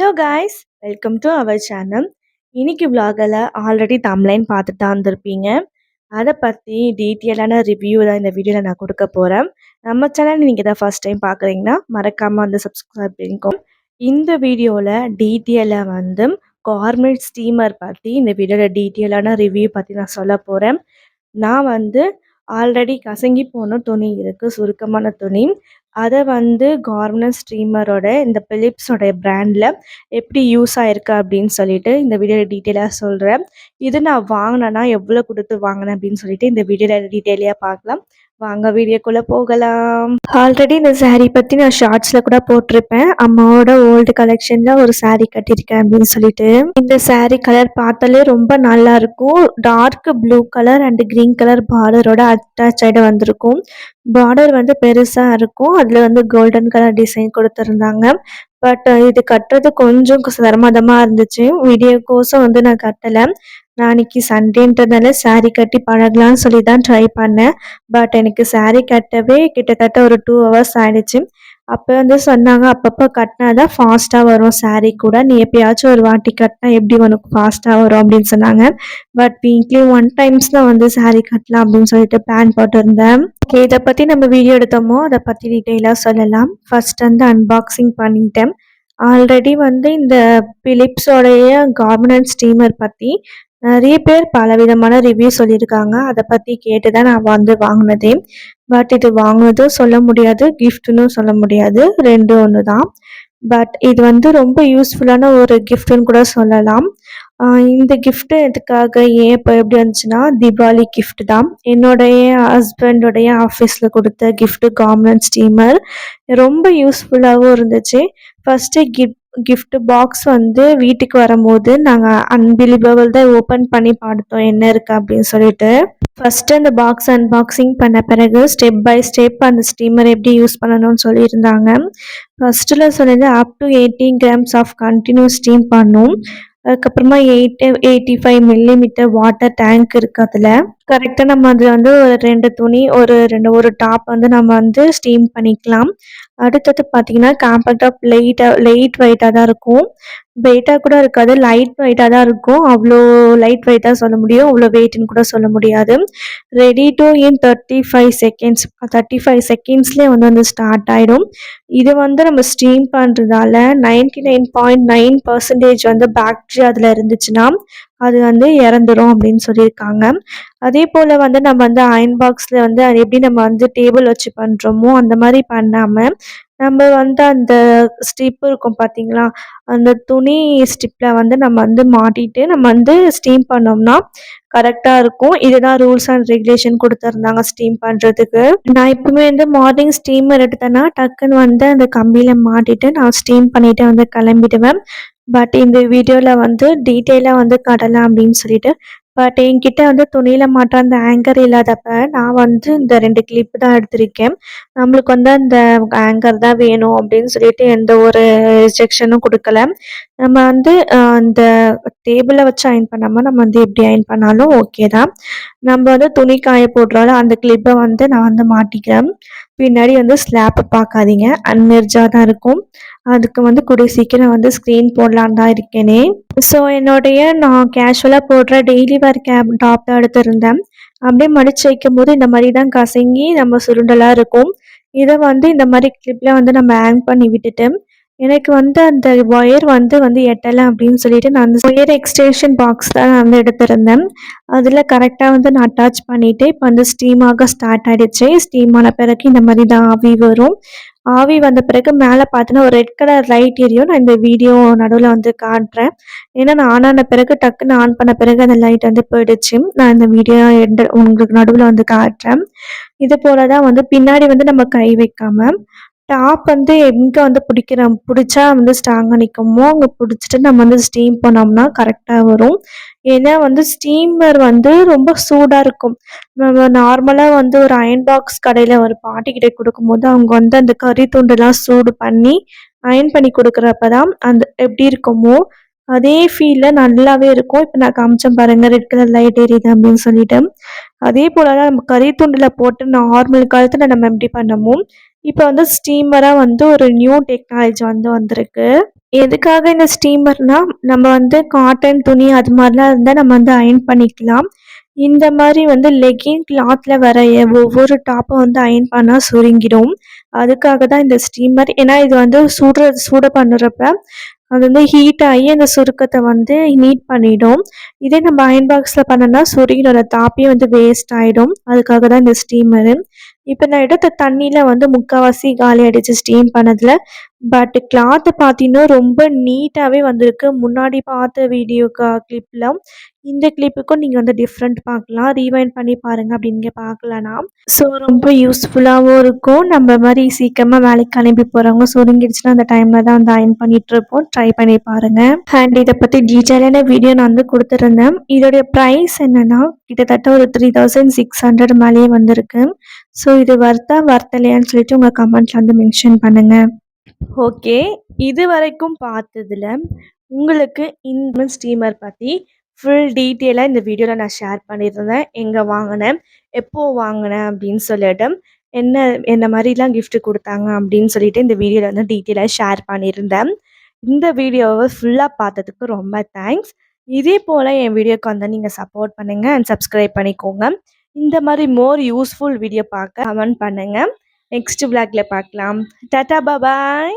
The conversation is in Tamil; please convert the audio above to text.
Hello guys, welcome to our channel. இன்னைக்கு vlogல ஆல்ரெடி தம்ப்லைன் பார்த்துட்டு தான் வந்திருப்பீங்க. அதை பற்றி டீட்டெயிலான ரிவ்யூ தான் இந்த வீடியோவில் நான் கொடுக்க போகிறேன். நம்ம சேனல் நீங்கள் தான் ஃபர்ஸ்ட் டைம் பார்க்குறீங்கன்னா மறக்காமல் வந்து சப்ஸ்கிரைப் பண்ணிக்கோங்க. இந்த வீடியோவில் டீட்டெயிலாக வந்து கார்மெட் ஸ்டீமர் பற்றி இந்த வீடியோவில் டீட்டெயிலான ரிவ்யூ பற்றி நான் சொல்ல போகிறேன். நான் வந்து ஆல்ரெடி கசங்கி போன துணி இருக்குது, சுருக்கமான துணி. அதை வந்து கார்மெட் ஸ்டீமரோட இந்த பிலிப்ஸோடைய பிராண்டில் எப்படி யூஸ் ஆகிருக்கு அப்படின்னு சொல்லிட்டு இந்த வீடியோவில் டீட்டெயிலாக சொல்கிறேன். இது நான் வாங்கினேன்னா எவ்வளோ கொடுத்து வாங்கினேன் அப்படின்னு சொல்லிட்டு இந்த வீடியோவில் டீட்டெயிலாக பார்க்கலாம். வாங்க வீடியோக்குள்ளே போகலாம். ஆல்ரெடி இந்த saree பற்றி நான் ஷார்ட்ஸில் கூட போட்டிருப்பேன். அம்மாவோட ஓல்டு கலெக்ஷனில் ஒரு saree கட்டியிருக்கேன் அப்படின்னு சொல்லிட்டு. இந்த saree கலர் பார்த்தாலே ரொம்ப நல்லா இருக்கும். Dark blue colour and green colour பார்டரோட அட்டாச் ஆகிட வந்திருக்கும். பார்டர் வந்து பெருசாக இருக்கும். அதில் வந்து கோல்டன் கலர் டிசைன் கொடுத்துருந்தாங்க. பட் இது கட்டுறது கொஞ்சம் சிரமதமாக இருந்துச்சு. வீடியோக்கோசம் வந்து நான் கட்டலை. நான் அன்றைக்கி சண்டேன்றதுனால saree கட்டி பழகலான்னு சொல்லி தான் ட்ரை பண்ணேன். பட் எனக்கு saree கட்டவே கிட்டத்தட்ட ஒரு 2 hours ஆகிடுச்சு. அப்போ வந்து சொன்னாங்க, அப்பப்போ கட்டினா தான் ஃபாஸ்ட்டாக வரும் saree கூட, நீ எப்பயாச்சும் ஒரு வாட்டி கட்டினா எப்படி உனக்கு ஃபாஸ்ட்டாக வரும் அப்படின்னு சொன்னாங்க. பட் வீக்லி 1 டைம்ஸ் தான் வந்து saree கட்டலாம் அப்படின்னு சொல்லிட்டு பிளான் போட்டிருந்தேன். ஓகே, இதை பற்றி நம்ம வீடியோ எடுத்தோமோ அதை பற்றி டீட்டெயிலாக சொல்லலாம். ஃபர்ஸ்ட் வந்து அன்பாக்சிங் பண்ணிட்டேன். ஆல்ரெடி வந்து இந்த பிலிப்ஸோடைய கார்மெட் ஸ்டீமர் பற்றி நிறைய பேர் பலவிதமான ரிவ்யூ சொல்லியிருக்காங்க. அதை பற்றி கேட்டு தான் நான் வந்து வாங்கினதே. பட் இது வாங்கினதும் சொல்ல முடியாது, கிஃப்ட்னு சொல்ல முடியாது, ரெண்டும் ஒன்று தான். பட் இது வந்து ரொம்ப யூஸ்ஃபுல்லான ஒரு கிஃப்ட்னு கூட சொல்லலாம். இந்த கிஃப்ட்டு எதுக்காக, ஏன் இப்போ எப்படி வந்துச்சுன்னா, தீபாவளி கிஃப்ட் தான். என்னுடைய ஹஸ்பண்டோடைய ஆஃபீஸில் கொடுத்த கிஃப்ட்டு கார்மெட் ஸ்டீமர். ரொம்ப யூஸ்ஃபுல்லாகவும் இருந்துச்சு. ஃபஸ்ட்டு கிஃப்ட் பாக்ஸ் வந்து வீட்டுக்கு வரும்போது நாங்கள் அன்பிலீவபிள் தான் ஓப்பன் பண்ணி பார்த்தோம் என்ன இருக்குது அப்படின்னு சொல்லிட்டு. ஃபஸ்ட்டு அந்த பாக்ஸ் அன்பாக்சிங் பண்ண பிறகு ஸ்டெப் பை ஸ்டெப் அந்த ஸ்டீமர் எப்படி யூஸ் பண்ணணும்னு சொல்லியிருந்தாங்க. ஃபஸ்ட்டில் சொன்னது up to 18 grams of continuous steam பண்ணும். அதுக்கப்புறமா 85 millimeter வாட்டர் டேங்க் இருக்குது. அதில் கரெக்டாக நம்ம அதில் வந்து ஒரு 2 துணி ஒரு டாப் வந்து நம்ம வந்து ஸ்டீம் பண்ணிக்கலாம். அடுத்தது பார்த்தீங்கன்னா காம்பேக்ட் ஆஃப் லைட் வெயிட்டாக தான் இருக்கும். வெயிட்டாக கூட இருக்காது, லைட் வெயிட்டாக தான் இருக்கும். அவ்வளோ லைட் வெயிட்டாக சொல்ல முடியும், அவ்வளோ வெயிட்னு கூட சொல்ல முடியாது. ரெடி டு இன் 35 seconds, 35 செகண்ட்ஸ்லேயே வந்து ஸ்டார்ட் ஆகிடும். இது வந்து நம்ம ஸ்டீம் பண்ணுறதால 99.9% வந்து பாக்டீரியா அதில் இருந்துச்சுன்னா அது வந்து இறந்துடும் அப்படின்னு சொல்லியிருக்காங்க. அதே போல் வந்து நம்ம வந்து அயன் பாக்ஸில் வந்து அது எப்படி நம்ம வந்து டேபிள் வச்சு பண்ணுறோமோ அந்த மாதிரி பண்ணாமல் நம்ம வந்து அந்த ஸ்டிப் இருக்கும் பார்த்தீங்களா, அந்த துணி ஸ்டிப்பில் வந்து நம்ம வந்து மாட்டிட்டு நம்ம வந்து ஸ்டீம் பண்ணோம்னா கரெக்டாக இருக்கும். இதுதான் ரூல்ஸ் அண்ட் ரெகுலேஷன் கொடுத்துருந்தாங்க ஸ்டீம் பண்ணுறதுக்கு. நான் எப்பவுமே வந்து மார்னிங் ஸ்டீமர் எடுத்தேன்னா டக்குன்னு வந்து அந்த கம்பியில் மாட்டிட்டு நான் ஸ்டீம் பண்ணிவிட்டு வந்து கிளம்பிடுவேன். பட் இந்த வீடியோவில் வந்து டீட்டெயிலாக வந்து கடலாம் அப்படின்னு சொல்லிட்டு. பட் என்கிட்ட வந்து துணியில் மாட்ட அந்த ஆங்கர் இல்லாதப்ப நான் வந்து இந்த 2 கிளிப்பு தான் எடுத்திருக்கேன். நம்மளுக்கு வந்து அந்த ஆங்கர் தான் வேணும் அப்படின்னு சொல்லிட்டு எந்த ஒரு ரிஜெக்ஷனும் கொடுக்கல. நம்ம வந்து அந்த டேபிளை வச்சு அயன் பண்ணாமல் நம்ம வந்து எப்படி அயன் பண்ணாலும் ஓகே தான். நம்ம வந்து துணி காய போடுறோம்ல, அந்த கிளிப்பை வந்து நான் வந்து மாட்டிக்கிறேன். பின்னாடி வந்து ஸ்லாப்பை பார்க்காதீங்க, அன்மெர்ஜாக தான் இருக்கும். அதுக்கு வந்து கூடிய சீக்கிரம் வந்து ஸ்க்ரீன் போடலான்னு தான் இருக்கேனே. ஸோ நான் கேஷுவலாக போடுற டெய்லி வேர் டாப் தான் எடுத்திருந்தேன். அப்படியே மடித்து வைக்கும் போது இந்த மாதிரி தான் கசங்கி நம்ம சுருண்டலாக இருக்கும். இதை வந்து இந்த மாதிரி கிளிப்பில் வந்து நம்ம ஹேங் பண்ணி விட்டுட்டு எனக்கு வந்து அந்த ஒயர் வந்து எட்டலை அப்படின்னு சொல்லிட்டு நான் அந்த ஒயர் எக்ஸ்டென்ஷன் பாக்ஸ் தான் நான் வந்து எடுத்திருந்தேன். அதில் கரெக்டாக வந்து நான் அட்டாச் பண்ணிவிட்டு இப்போ வந்து ஸ்டீமாக ஸ்டார்ட் ஆகிடுச்சு. ஸ்டீம் ஆன பிறகு இந்த மாதிரி தான் ஆவி வரும். ஆவி வந்த பிறகு மேலே பார்த்தீங்கன்னா ஒரு ரெட் கலர் லைட் எரியும். நான் இந்த வீடியோ நடுவில் வந்து காட்டுறேன். ஏன்னா நான் ஆன் ஆன பிறகு டக்குன்னு ஆன் பண்ண பிறகு அந்த லைட் வந்து போயிடுச்சு. நான் இந்த வீடியோ உங்களுக்கு நடுவில் வந்து காட்டுறேன். இது போல தான் வந்து பின்னாடி வந்து நம்ம கை வைக்காமல் டாப் வந்து எங்கே வந்து பிடிச்சா வந்து ஸ்ட்ராங்காக நிற்குமோ அங்கே பிடிச்சிட்டு நம்ம வந்து ஸ்டீம் பண்ணோம்னா கரெக்டாக வரும். ஏன்னா வந்து ஸ்டீமர் வந்து ரொம்ப சூடாக இருக்கும். நம்ம நார்மலாக வந்து ஒரு அயன் பாக்ஸ் கடையில் ஒரு பாட்டிக்கிட்ட கொடுக்கும்போது அவங்க வந்து அந்த கறி துண்டெல்லாம் சூடு பண்ணி அயன் பண்ணி கொடுக்குறப்ப தான் அந்த எப்படி இருக்குமோ அதே ஃபீலில் நல்லாவே இருக்கும். இப்போ நான் காமிச்சேன் பாருங்கள், ரெட் கலர் லைட் எரியுது அப்படின்னு சொல்லிட்டு. அதே போல் தான் நம்ம கறி துண்டில் போட்டு நார்மல் காலத்தில் நம்ம எப்படி பண்ணமோ இப்போ வந்து ஸ்டீமராக வந்து ஒரு நியூ டெக்னாலஜி வந்து வந்திருக்கு. எதுக்காக இந்த ஸ்டீமர்னா, நம்ம வந்து காட்டன் துணி அது மாரிலாம் இருந்தா நம்ம வந்து அயர்ன் பண்ணிக்கலாம். இந்த மாரி வந்து லெகின் கிளாத்ல வர ஒவ்வொரு டாப்பும் வந்து அயர்ன் பண்ணா சுருங்கிடும். அதுக்காக தான் இந்த ஸ்டீமர். ஏன்னா இது வந்து சூடு பண்ணுறப்ப அது வந்து ஹீட் ஆகி அந்த சுருக்கத்த வந்து நீட் பண்ணிடும். இதே நம்ம அயர்ன் பாக்ஸ்ல பண்ணோம்னா சுருங்கிடும். அந்த டாப்பே வந்து வேஸ்ட் ஆயிடும். அதுக்காக தான் இந்த ஸ்டீமரு. இப்ப நான் எடுத்த தண்ணீல வந்து முக்காவாசி காலி ஆயிடுச்சு ஸ்டீம் பண்ணதுல. பட் கிளாத் பார்த்தீங்கன்னா, ரொம்ப நீட்டாவே வந்திருக்கு. முன்னாடி பார்த்த வீடியோ கிளிப்ல, இந்த கிளிப்புக்கும் நீங்க வந்து டிஃப்ரெண்ட் பார்க்கலாம். ரீவைண்ட் பண்ணி பாருங்க அப்படி நீங்க பார்க்கலனா. ஸோ ரொம்ப யூஸ்ஃபுல்லாவும் இருக்கும். நம்ம மாரி சீக்கிரமா வேலைக்கு கிளம்பி போறவங்க சுருங்கிடுச்சுன்னா, அந்த டைம்ல தான் வந்து அயர்ன் பண்ணிட்டுருப்போம். ட்ரை பண்ணி பாருங்க. அண்ட் இத பத்தி டீட்டெயிலான வீடியோ நான் வந்து குடுத்துருந்தேன். இதோடைய பிரைஸ் என்னன்னா, கிட்டத்தட்ட ஒரு 3600 மேலேயே வந்திருக்கு. ஸோ இது வொர்த்தா இல்லையான்னு சொல்லிட்டு உங்க கமெண்ட்ல வந்து மென்ஷன் பண்ணுங்க. ஓகே. இதுவரைக்கும் பார்த்ததுல, உங்களுக்கு இந்த ஸ்டீமர் பத்தி ஃபுல் டீட்டெயிலா இந்த வீடியோல நான் ஷேர் பண்ணியிருந்தேன். எங்க வாங்குனேன், எப்போ வாங்குனேன் அப்படின்னு சொல்லிட்டு, என்ன என்ன மாரிலாம் கிஃப்ட் குடுத்தாங்க அப்படின்னு சொல்லிட்டு இந்த வீடியோல வந்து டீட்டெயிலா ஷேர் பண்ணியிருந்தேன். இந்த வீடியோவ ஃபுல்லா பார்த்ததுக்கு ரொம்ப தேங்க்ஸ். இதே போல என் வீடியோக்கு வந்து நீங்க சப்போர்ட் பண்ணுங்க அண்ட் சப்ஸ்கிரைப் பண்ணிக்கோங்க. இந்த மாரி மோர் யூஸ்ஃபுல் வீடியோ பார்க்க கமெண்ட் பண்ணுங்க. நெக்ஸ்ட் விளாக்ல பார்க்கலாம். டாடா பாய்.